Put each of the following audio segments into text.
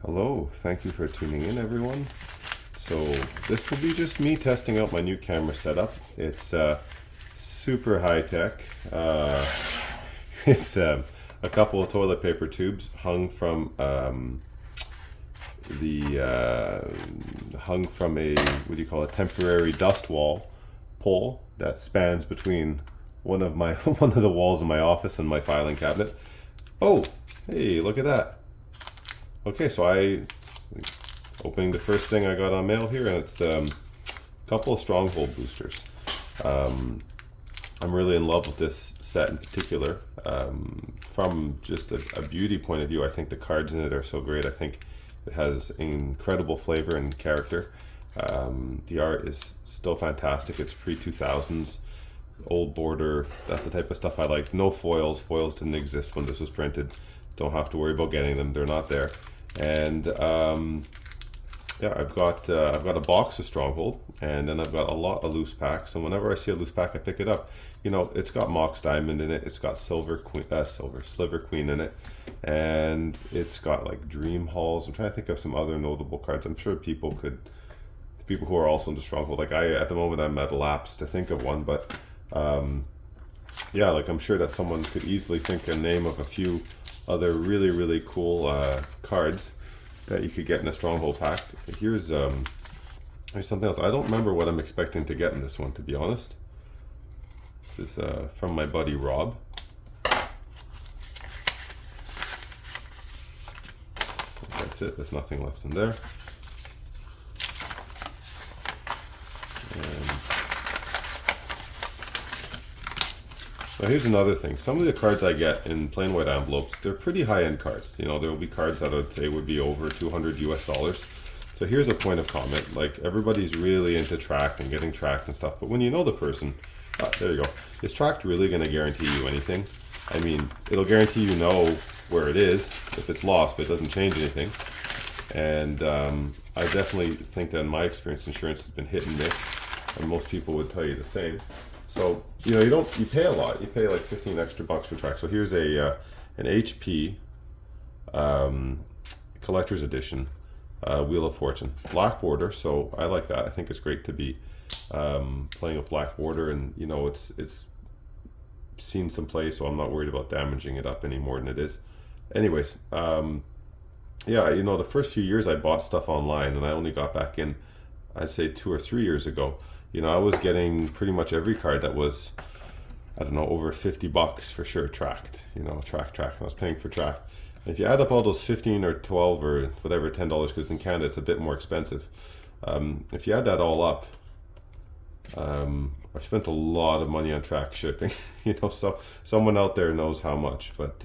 Hello, thank you for tuning in, everyone. So this will be just me testing out my new camera setup. It's super high tech. It's a couple of toilet paper tubes hung from a, what do you call it, temporary dust wall pole that spans between one of my one of the walls in my office and my filing cabinet. Oh, hey, look at that. Okay, so opening the first thing I got on mail here, and it's a couple of Stronghold boosters. I'm really in love with this set in particular. From just a beauty point of view, I think the cards in it are so great. I think it has incredible flavor and character. The art is still fantastic. It's pre-2000s, old border. That's the type of stuff I like. No foils. Foils didn't exist when this was printed. Don't have to worry about getting them. They're not there. And yeah, I've got a box of Stronghold, and then I've got a lot of loose packs. And whenever I see a loose pack, I pick it up. You know, it's got Mox Diamond in it. It's got Sliver Queen in it, and it's got like Dream Halls. I'm trying to think of some other notable cards. I'm sure people who are also into Stronghold, like at the moment I'm at a lapse to think of one, but yeah, like I'm sure that someone could easily think a name of a few other really cool cards that you could get in a Stronghold pack. Here's something else. I don't remember what I'm expecting to get in this one, to be honest. This is from my buddy Rob. That's it. There's nothing left in there. Now here's another thing. Some of the cards I get in plain white envelopes, they're pretty high-end cards. You know, there will be cards that I would say would be over $200 US. So here's a point of comment. Like, everybody's really into tracked and getting tracked and stuff, but when you know the person, there you go. Is tracked really going to guarantee you anything? I mean, it'll guarantee you know where it is if it's lost, but it doesn't change anything. And I definitely think that in my experience, insurance has been hit and miss, and most people would tell you the same. So, you know, you pay a lot. You pay like 15 extra bucks for track. So here's an HP collector's edition Wheel of Fortune. Black border, so I like that. I think it's great to be playing with black border, and you know, it's seen some play, so I'm not worried about damaging it up any more than it is. Anyways, yeah, you know, the first few years I bought stuff online, and I only got back in, I'd say 2 or 3 years ago. You know, I was getting pretty much every card that was, I don't know, over 50 bucks for sure, tracked. You know, track. I was paying for track. And if you add up all those 15 or 12 or whatever, $10, because in Canada it's a bit more expensive. If you add that all up, I've spent a lot of money on track shipping. You know, so someone out there knows how much, but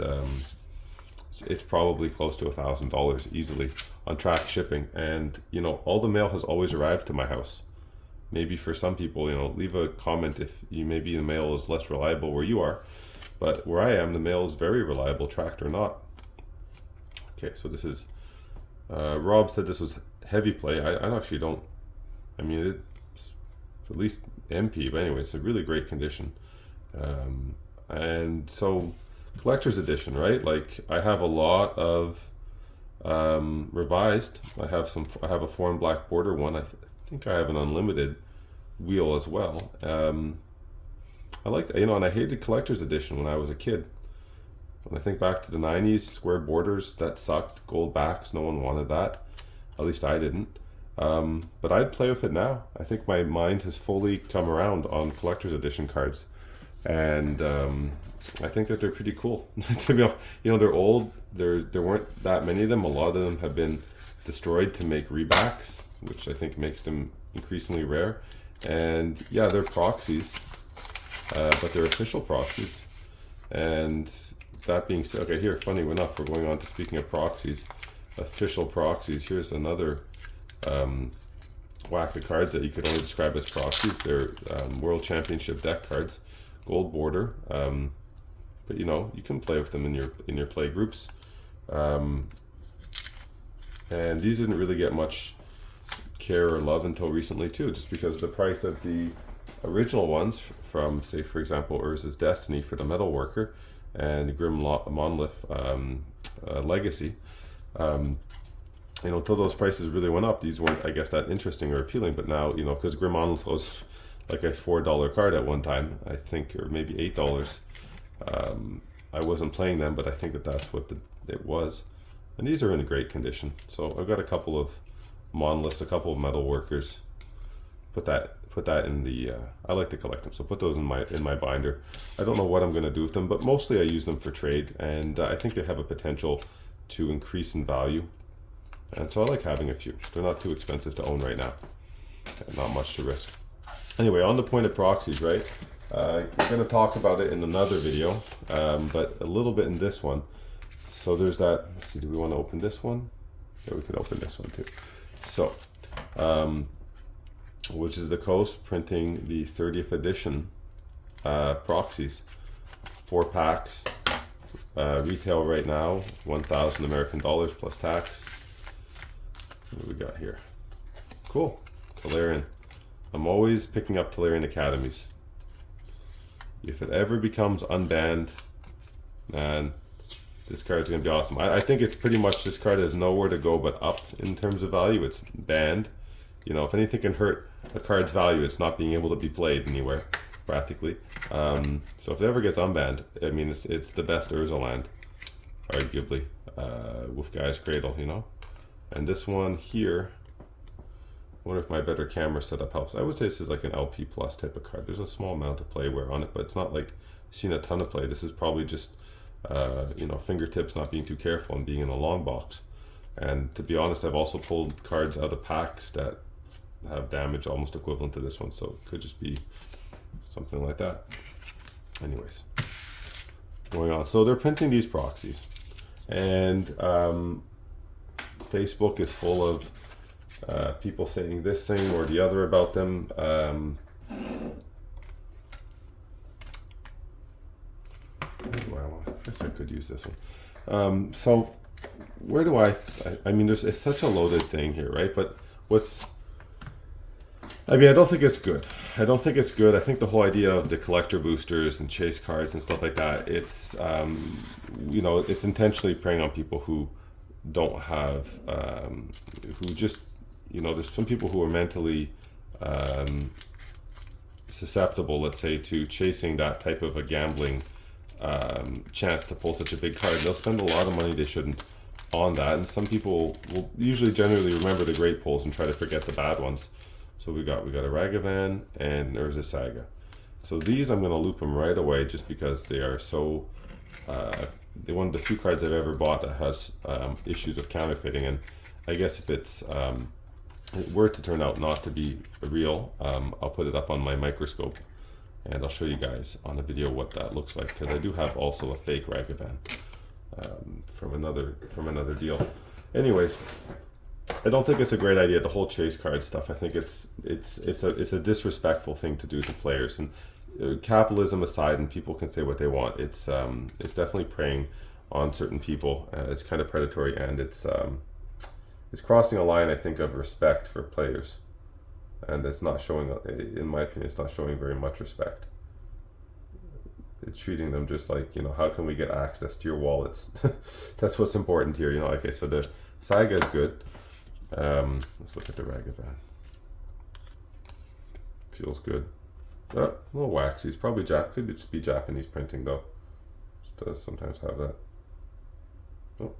it's probably close to $1,000 easily on track shipping. And you know, all the mail has always arrived to my house. Maybe for some people, you know, leave a comment if maybe the mail is less reliable where you are, but where I am, the mail is very reliable, tracked or not. Okay, so this is Rob said this was heavy play. I actually don't. I mean, it's at least MP, but anyway, it's a really great condition. And so collector's edition, right? Like, I have a lot of revised. I have a foreign black border one. I think I have an unlimited wheel as well. I liked, you know, and I hated collector's edition when I was a kid. When I think back to the 90s, square borders, that sucked. Gold backs, no one wanted that. At least I didn't. But I'd play with it now. I think my mind has fully come around on collector's edition cards. And I think that they're pretty cool. To be honest, you know, they're old. There weren't that many of them. A lot of them have been destroyed to make rebacks, which I think makes them increasingly rare. And yeah, they're proxies, but they're official proxies. And that being said, okay, here, funny enough, we're going on to speaking of proxies, official proxies. Here's another whack of cards that you could only describe as proxies. They're World Championship deck cards, gold border. But you know, you can play with them in your play groups. And these didn't really get much care or love until recently too, just because the price of the original ones from, say, for example, Urza's Destiny for the Metal Worker and Grim Monolith Legacy, you know, until those prices really went up, these weren't, I guess, that interesting or appealing. But now, you know, because Grim Onslaugh's like a $4 card at one time, I think, or maybe $8. I wasn't playing them, but I think that that's what it was. And these are in great condition. So I've got a couple of monoliths, a couple of metal workers. Put that in the. I like to collect them, so put those in my binder. I don't know what I'm going to do with them, but mostly I use them for trade, and I think they have a potential to increase in value. And so I like having a few. They're not too expensive to own right now, and not much to risk. Anyway, on the point of proxies, right? I'm going to talk about it in another video, but a little bit in this one. So there's that. Let's see, do we want to open this one? Yeah, we can open this one too. So, which is the Coast printing the 30th edition proxies. 4 packs. Retail right now, 1,000 American dollars plus tax. What do we got here? Cool. Tolarian. I'm always picking up Tolarian Academies. If it ever becomes unbanned, man, this card's gonna be awesome. I think it's pretty much, this card has nowhere to go but up in terms of value. It's banned. You know, if anything can hurt a card's value, it's not being able to be played anywhere, practically. So if it ever gets unbanned, I mean, it's the best Urza land, arguably, with Gaia's Cradle, you know? And this one here, I wonder if my better camera setup helps. I would say this is like an LP plus type of card. There's a small amount of play wear on it, but it's not like seen a ton of play. This is probably just, you know, fingertips, not being too careful and being in a long box. And to be honest, I've also pulled cards out of packs that have damage almost equivalent to this one, so it could just be something like that. Anyways, going on. So they're printing these proxies, and Facebook is full of people saying this thing or the other about them. Well, I guess I could use this one. So where do I mean, it's such a loaded thing here, right? But I mean, I don't think it's good. I don't think it's good. I think the whole idea of the collector boosters and chase cards and stuff like that, it's, you know, it's intentionally preying on people who don't have, who just, you know, there's some people who are mentally susceptible, let's say, to chasing that type of a gambling chance to pull such a big card. They'll spend a lot of money they shouldn't on that, and some people will usually generally remember the great pulls and try to forget the bad ones. So we got a Ragavan and Urza Saga. So these I'm going to loop them right away just because they are so, they're one of the few cards I've ever bought that has issues with counterfeiting, and I guess if it's it were to turn out not to be real, I'll put it up on my microscope and I'll show you guys on a video what that looks like, because I do have also a fake Ragavan from another deal. Anyways, I don't think it's a great idea, the whole chase card stuff. I think it's a disrespectful thing to do to players, and capitalism aside, and people can say what they want, it's definitely preying on certain people. It's kind of predatory, and it's crossing a line, I think, of respect for players, and it's not showing, in my opinion, it's not showing very much respect. It's treating them just like, you know, how can we get access to your wallets? That's what's important here, you know. Okay, so the Saga is good. Let's look at the Ragavan. Feels good. A little waxy. It's probably could just be Japanese printing though. It does sometimes have that. Oh,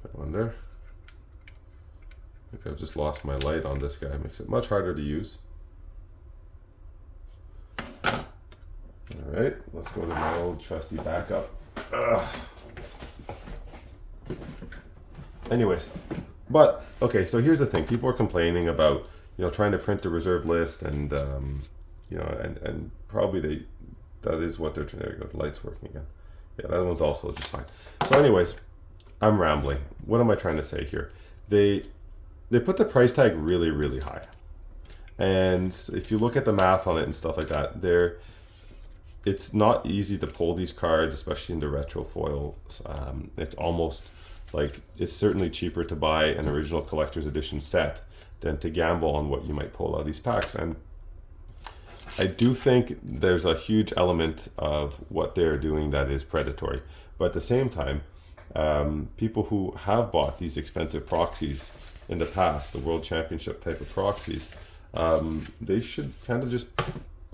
put one there. I think I've just lost my light on this guy. It makes it much harder to use. All right, let's go to my old trusty backup. Anyways, but okay, so here's the thing. People are complaining about, you know, trying to print the reserve list, and you know, and probably that is what they're trying. There you go, the light's working again. Yeah, that one's also just fine. So anyways, I'm rambling. What am I trying to say here? They put the price tag really, really high, and if you look at the math on it and stuff like that, it's not easy to pull these cards, especially in the retro foils. It's almost like, it's certainly cheaper to buy an original collector's edition set than to gamble on what you might pull out of these packs. And I do think there's a huge element of what they're doing that is predatory, but at the same time, People who have bought these expensive proxies in the past, the World Championship type of proxies, they should kind of just,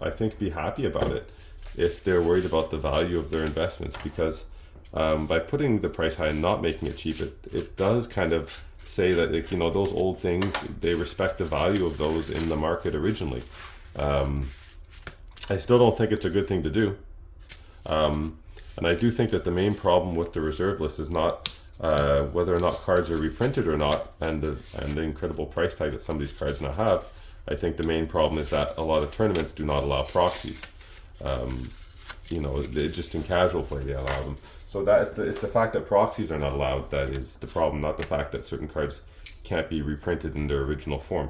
I think, be happy about it if they're worried about the value of their investments, because by putting the price high and not making it cheap, it does kind of say that, like, you know, those old things, they respect the value of those in the market originally. I still don't think it's a good thing to do. And I do think that the main problem with the reserve list is not whether or not cards are reprinted or not, and the incredible price tag that some of these cards now have. I think the main problem is that a lot of tournaments do not allow proxies. You know, just in casual play they allow them. So it's the fact that proxies are not allowed that is the problem, not the fact that certain cards can't be reprinted in their original form.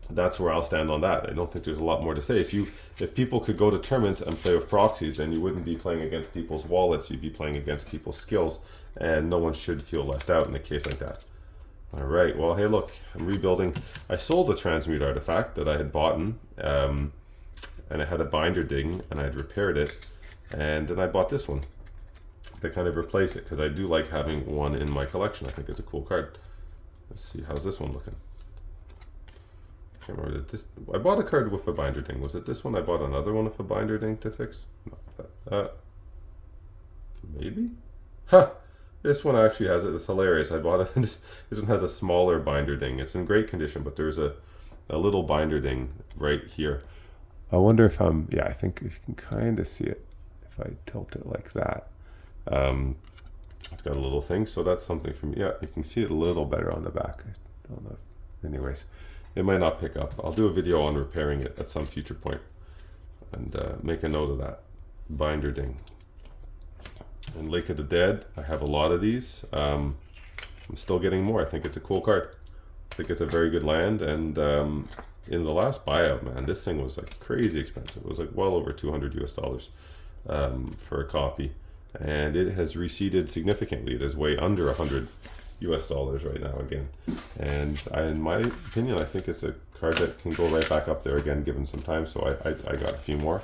That's where I'll stand on that. I don't think there's a lot more to say. If people could go to tournaments and play with proxies, then you wouldn't be playing against people's wallets. You'd be playing against people's skills, and no one should feel left out in a case like that. All right. Well, hey, look, I'm rebuilding. I sold a transmute artifact that I had bought, and I had a binder ding, and I'd repaired it, and then I bought this one to kind of replace it, because I do like having one in my collection. I think it's a cool card. Let's see, how's this one looking? I can't remember this. I bought a card with a binder ding. Was it this one? I bought another one with a binder ding to fix. No, maybe. Huh. This one actually has it. It's hilarious. I bought it. This one has a smaller binder ding. It's in great condition, but there's a little binder ding right here. I wonder if yeah, I think if you can kind of see it if I tilt it like that. It's got a little thing, so that's something for me. Yeah, you can see it a little better on the back. I don't know. Anyways, it might not pick up. I'll do a video on repairing it at some future point, and make a note of that. Binder ding. And Lake of the Dead, I have a lot of these. I'm still getting more. I think it's a cool card. I think it's a very good land, and in the last buyout, man, this thing was like crazy expensive. It was like well over $200 US for a copy, and it has receded significantly. It is way under $100 US right now again, and in my opinion, I think it's a card that can go right back up there again given some time. So I got a few more.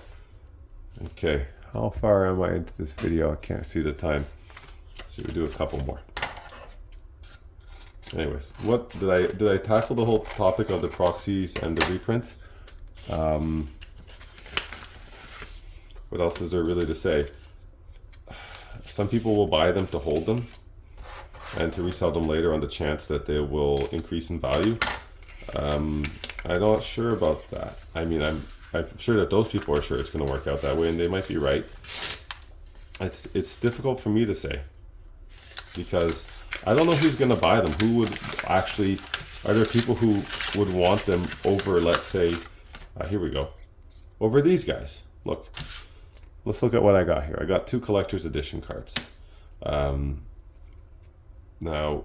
Okay, how far am I into this video? I can't see the time, so we do a couple more. Anyways, what did I tackle the whole topic of the proxies and the reprints? What else is there really to say? Some people will buy them to hold them and to resell them later on the chance that they will increase in value. I'm not sure about that. I mean, I'm sure that those people are sure it's going to work out that way, and they might be right. It's difficult for me to say, because I don't know who's going to buy them. Who would actually, are there people who would want them over, let's say, here we go, over these guys? Look, let's look at what I got here. I got 2 collector's edition cards. Now,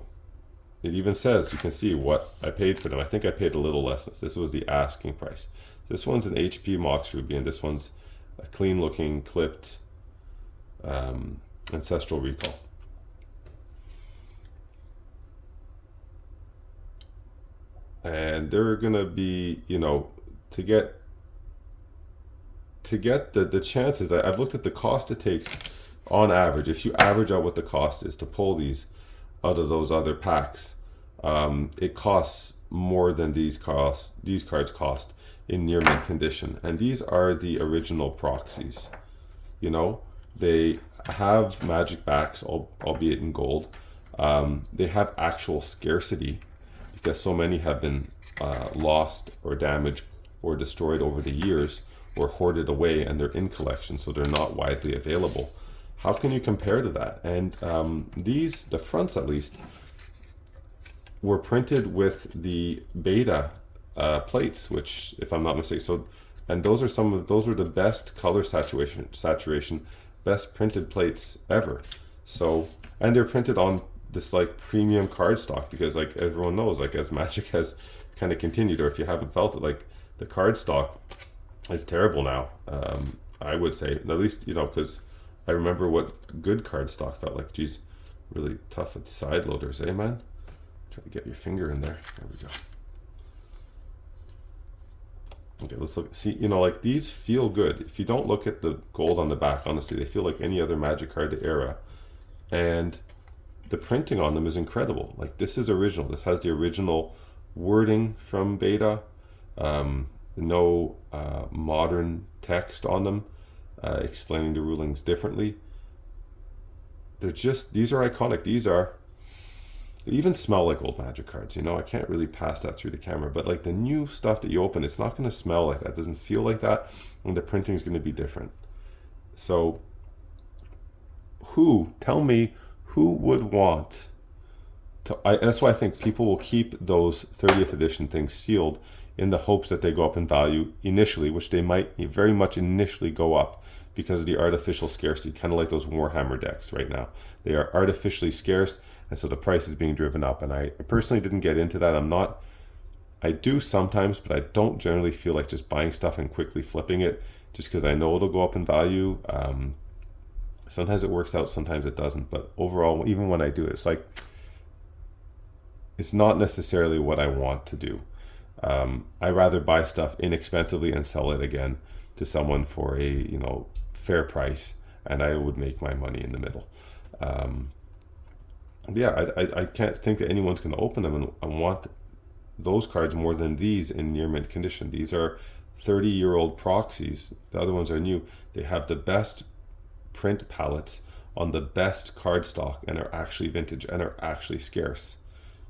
it even says, you can see what I paid for them. I think I paid a little less. This was the asking price. This one's an HP Mox Ruby, and this one's a clean looking clipped Ancestral Recall. And they're gonna be, you know, to get the chances, I've looked at the cost it takes on average. If you average out what the cost is to pull these out of those other packs, it costs more than these cards cost in near mint condition. And these are the original proxies. You know, they have magic backs, albeit in gold. They have actual scarcity, because so many have been lost or damaged or destroyed over the years, or hoarded away, and they're in collection, so they're not widely available. How can you compare to that? And these, the fronts at least, were printed with the beta plates, which, if I'm not mistaken, and those are the best color saturation, best printed plates ever. So, and they're printed on this like premium cardstock, because like everyone knows, like as Magic has kind of continued, or if you haven't felt it, like the cardstock is terrible now. I would say, at least, you know, because I remember what good cardstock felt like. Geez, really tough at side loaders, eh, man? Try to get your finger in there. There we go. Okay, let's look. See, you know, like these feel good. If you don't look at the gold on the back, honestly, they feel like any other Magic card era. and the printing on them is incredible. Like, this is original. This has the original wording from Beta. No modern text on them explaining the rulings differently. These are iconic. They even smell like old Magic cards. You know, I can't really pass that through the camera, but like the new stuff that you open, it's not going to smell like that. It doesn't feel like that, and the printing is going to be different. So tell me who would want to, that's why I think people will keep those 30th edition things sealed in the hopes that they go up in value initially, which they might very much initially go up because of the artificial scarcity, kind of like those Warhammer decks right now. They are artificially scarce, and so the price is being driven up. And I personally didn't get into that. I do sometimes, but I don't generally feel like just buying stuff and quickly flipping it just because I know it'll go up in value. Sometimes it works out, sometimes it doesn't. But overall, even when I do it, it's not necessarily what I want to do. I rather buy stuff inexpensively and sell it again to someone for a fair price, and I would make my money in the middle. I can't think that anyone's going to open them and I want those cards more than these in near mint condition. These are 30-year-old proxies. The other ones are new. They have the best print palettes on the best cardstock and are actually vintage and are actually scarce.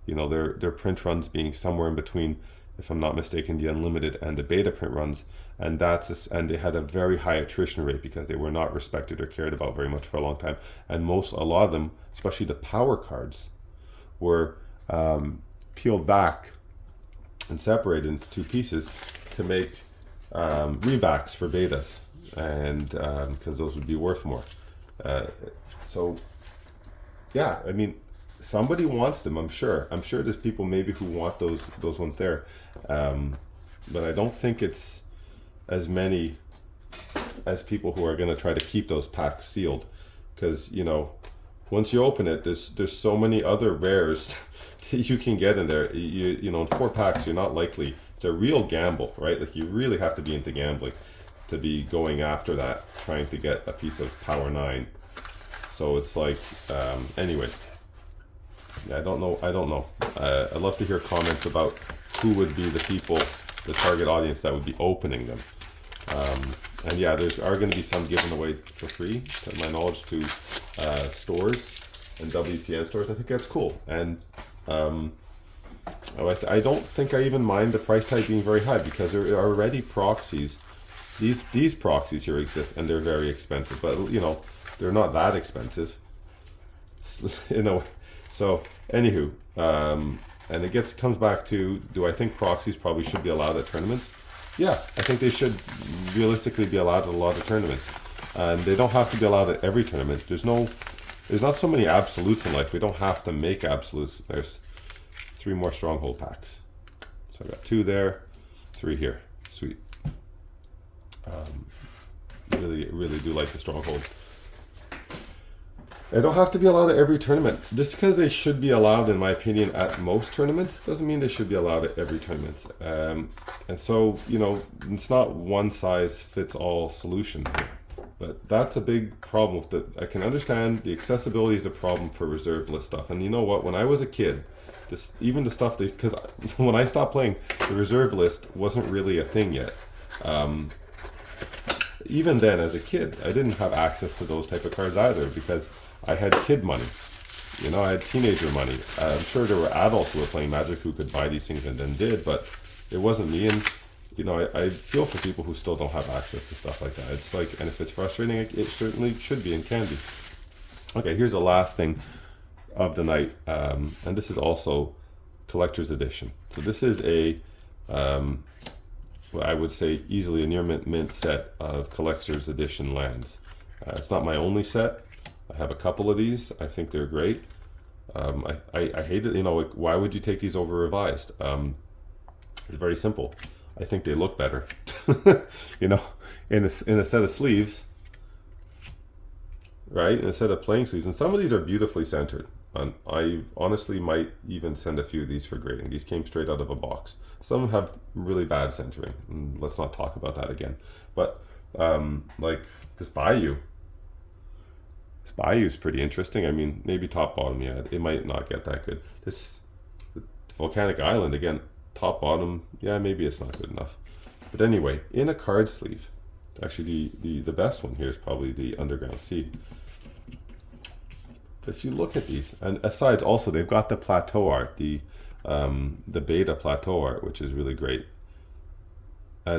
Their print runs being somewhere in between, if I'm not mistaken, the Unlimited and the Beta print runs, and they had a very high attrition rate because they were not respected or cared about very much for a long time. And a lot of them, especially the power cards, were peeled back and separated into two pieces to make rebacks for Betas, and because those would be worth more. Somebody wants them. I'm sure there's people maybe who want those ones there, but I don't think it's as many as people who are going to try to keep those packs sealed, because once you open it, there's so many other rares that you can get in there. In 4 packs, you're not likely. It's a real gamble, right? Like, you really have to be into gambling to be going after that, trying to get a piece of Power 9. So it's like, anyways. Yeah, I don't know. I'd love to hear comments about who would be the people, the target audience that would be opening them. And yeah, there are going to be some given away for free, to my knowledge, to stores and WPN stores. I think that's cool. And I don't think I even mind the price tag being very high, because there are already proxies. These proxies here exist, and they're very expensive. But they're not that expensive. So, anywho, and it comes back to, do I think proxies probably should be allowed at tournaments? Yeah, I think they should realistically be allowed at a lot of tournaments. And they don't have to be allowed at every tournament. There's not so many absolutes in life. We don't have to make absolutes. There's 3 more Stronghold packs. So I got 2 there, 3 here. Sweet. Really do like the Stronghold. They don't have to be allowed at every tournament. Just because they should be allowed, in my opinion, at most tournaments, doesn't mean they should be allowed at every tournament. And so, it's not one size fits all solution here. But that's a big problem with I can understand the accessibility is a problem for reserved list stuff. And you know what? When I was a kid, even the stuff because when I stopped playing, the reserved list wasn't really a thing yet. Even then, as a kid, I didn't have access to those type of cards either, because I had kid money. I had teenager money. I'm sure there were adults who were playing Magic who could buy these things and then did, but it wasn't me. And I feel for people who still don't have access to stuff like that. It's like, and if it's frustrating, it certainly should be and can be. Okay, here's the last thing of the night, and this is also collector's edition. So this is what I would say easily a near mint set of collector's edition lands. It's not my only set. I have a couple of these. I think they're great. I hate it. Why would you take these over revised? It's very simple. I think they look better. In a set of sleeves, right? In a set of playing sleeves, and some of these are beautifully centered. And I honestly might even send a few of these for grading. These came straight out of a box. Some have really bad centering. And let's not talk about that again. But like this Bayou. This Bayou is pretty interesting. I mean, maybe top bottom, yeah, it might not get that good. This Volcanic Island, again, top bottom, yeah, maybe it's not good enough. But anyway, in a card sleeve, actually the best one here is probably the Underground Sea. But if you look at these, and aside also they've got the plateau art, the beta plateau art, which is really great.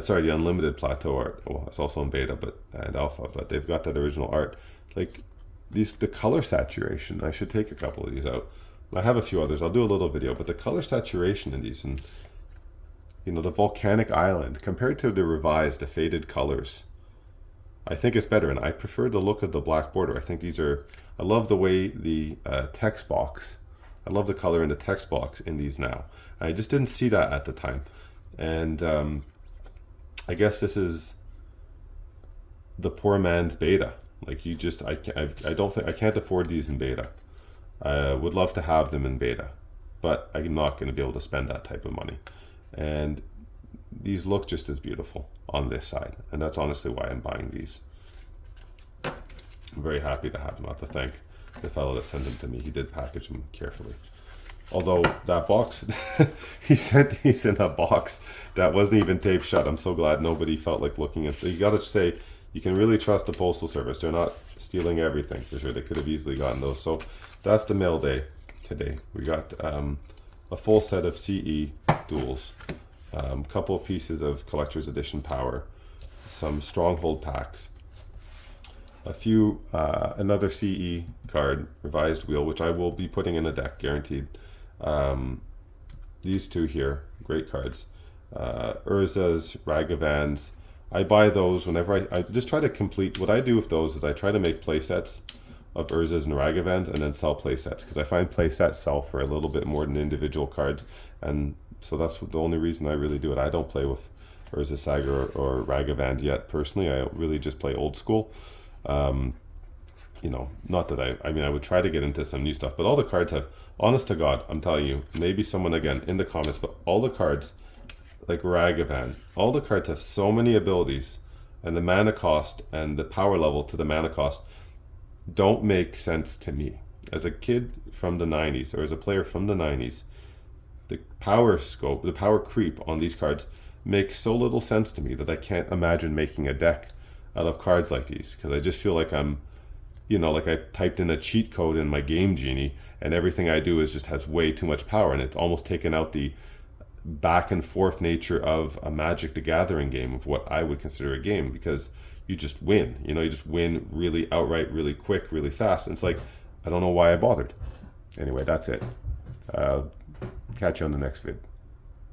Sorry, the unlimited plateau art. Well, it's also in beta and alpha, but they've got that original art. Like the color saturation. I should take a couple of these out. I have a few others. I'll do a little video, but the color saturation in these, and you know, the Volcanic Island compared to the revised, the faded colors, I think it's better, and I prefer the look of the black border. I think these are. I love the way the text box. I love the color in the text box in these now. I just didn't see that at the time, and I guess this is the poor man's beta. Like you just, I don't think I can't afford these in beta. I would love to have them in beta, but I'm not going to be able to spend that type of money. And these look just as beautiful on this side, and that's honestly why I'm buying these. I'm very happy to have them. I have to thank the fellow that sent them to me. He did package them carefully. Although that box, he sent these in a box that wasn't even taped shut. I'm so glad nobody felt like looking at. So you got to say, you can really trust the Postal Service. They're not stealing everything for sure. They could have easily gotten those. So that's the mail day today. We got a full set of CE duels, a couple of pieces of Collector's Edition Power, some Stronghold packs, a few, another CE card, revised wheel, which I will be putting in a deck, guaranteed. These two here, great cards. Urza's, Ragavans. I buy those whenever I just try to complete. What I do with those is I try to make play sets of Urza's and Ragavans and then sell play sets, because I find play sets sell for a little bit more than individual cards, and so that's the only reason I really do it. I don't play with Urza Saga or Ragavan yet personally. I really just play old school. You know, not that I mean I would try to get into some new stuff, but all the cards have, honest to God, I'm telling you, maybe someone again in the comments, but all the cards, like Ragavan, all the cards have so many abilities, and the mana cost and the power level to the mana cost don't make sense to me. As a kid from the 90s, or as a player from the 90s, the power scope, the power creep on these cards makes so little sense to me that I can't imagine making a deck out of cards like these, because I just feel like I'm, you know, like I typed in a cheat code in my Game Genie, and everything I do is just has way too much power, and it's almost taken out the back and forth nature of a Magic the Gathering game, of what I would consider a game, because you just win, you know, you just win really outright, really quick, really fast, and it's like, I don't know why I bothered. Anyway, that's it. Catch you on the next vid.